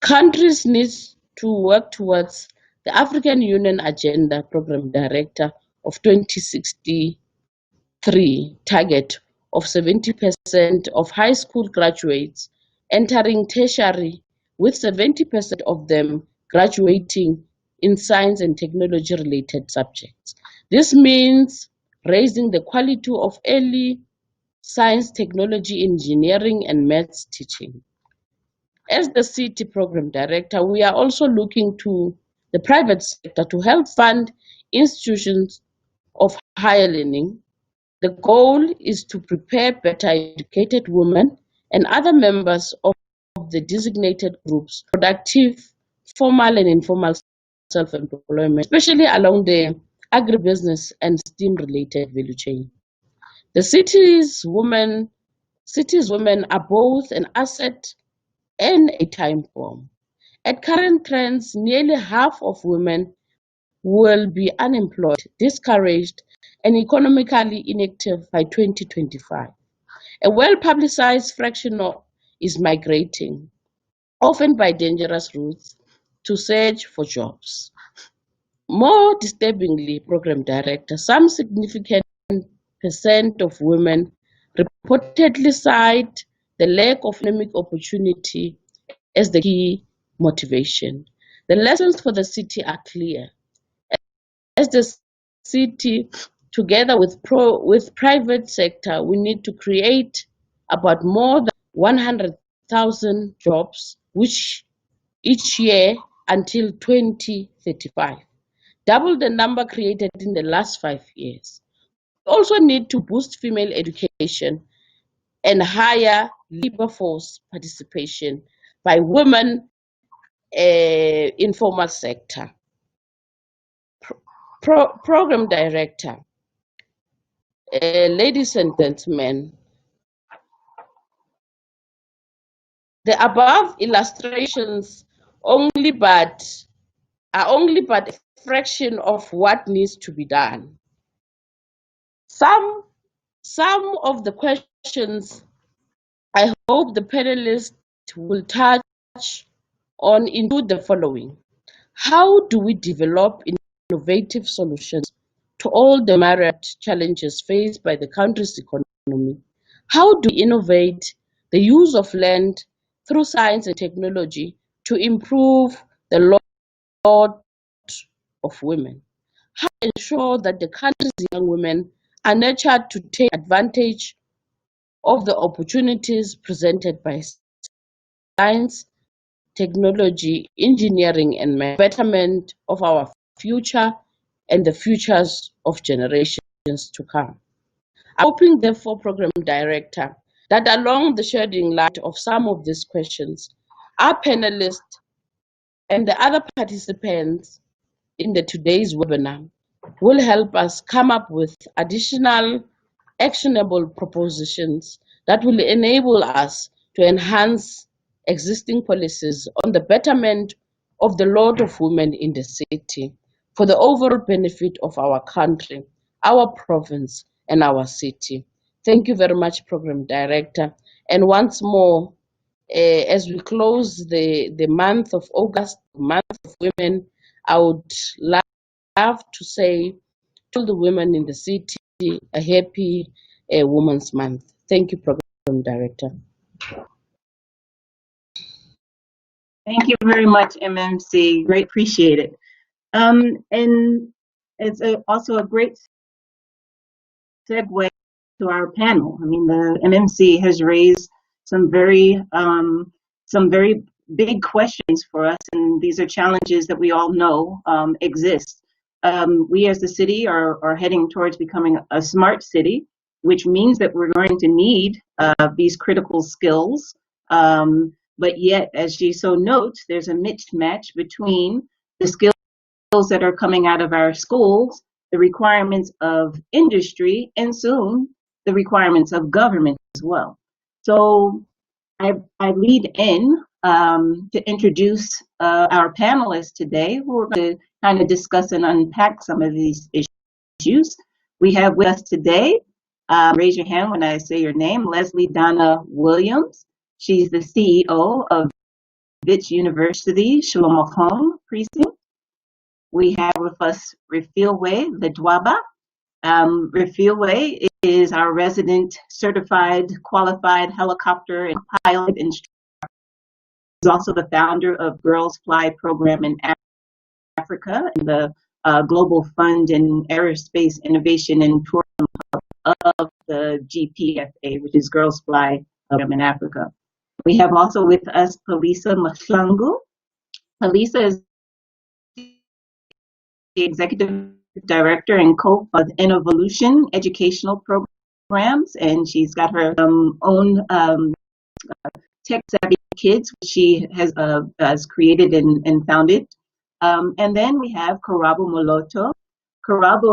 Countries need to work towards the African Union Agenda Program Director of 2063 target of 70% of high school graduates entering tertiary, with 70% of them graduating in science and technology related subjects. This means raising the quality of early science, technology, engineering, and maths teaching. As the city program director, we are also looking to the private sector to help fund institutions of higher learning. The goal is to prepare better educated women and other members of the designated groups for productive, formal and informal self-employment, especially along the agribusiness and STEAM-related value chain. The city's women are both an asset and a time bomb. At current trends, nearly half of women will be unemployed, discouraged, and economically inactive by 2025. A well-publicized fraction is migrating, often by dangerous routes, to search for jobs. More disturbingly, program director, some significant percent of women reportedly cite the lack of economic opportunity as the key motivation. The lessons for the city are clear. As the city, together with private sector, we need to create about more than 100,000 jobs which each year until 2035, double the number created in the last 5 years. We also need to boost female education and higher labor force participation by women informal sector. Program director, ladies and gentlemen, the above illustrations only but are only but a fraction of what needs to be done. Some of the questions I hope the panelists will touch on include the following. How do we develop innovative solutions to all the myriad challenges faced by the country's economy? How do we innovate the use of land through science and technology to improve the lot of women? How to ensure that the country's young women are nurtured to take advantage of the opportunities presented by science, technology, engineering, and betterment of our future and the futures of generations to come? I'm hoping, therefore, Program Director, that along the shedding light of some of these questions, our panelists and the other participants in today's webinar will help us come up with additional actionable propositions that will enable us to enhance existing policies on the betterment of the lot of women in the city for the overall benefit of our country, our province, and our city. Thank you very much, Program Director. And once more, as we close the month of August, month of women, I would love to say to the women in the city a happy Women's Month. Thank you, Program Director. Thank you very much, MMC. Great, appreciate it. And it's also a great segue to our panel. I mean, the MMC has raised some very big questions for us, and these are challenges that we all know exist. We as the city are heading towards becoming a smart city, which means that we're going to need these critical skills. But yet, as she so notes, there's a mismatch between the skills that are coming out of our schools, the requirements of industry, and soon the requirements of government as well. So I lead in to introduce our panelists today, who are going to kind of discuss and unpack some of these issues. We have with us today, raise your hand when I say your name, Leslie Donna Williams. She's the CEO of Wits University, Shlomo precinct. We have with us Refilwe Ledwaba. Refilwe is our resident certified qualified helicopter and pilot instructor. He's also the founder of Girls Fly program in Africa and the Global Fund in Aerospace Innovation and Tourism of the GPFA, which is Girls Fly program in Africa. We have also with us Palisa Mahlangu. Palisa is the executive director and co-of Innovolution educational programs, and she's got her own Tech Savvy Kids, which she has created and founded. And then we have Karabo Moloto. Karabo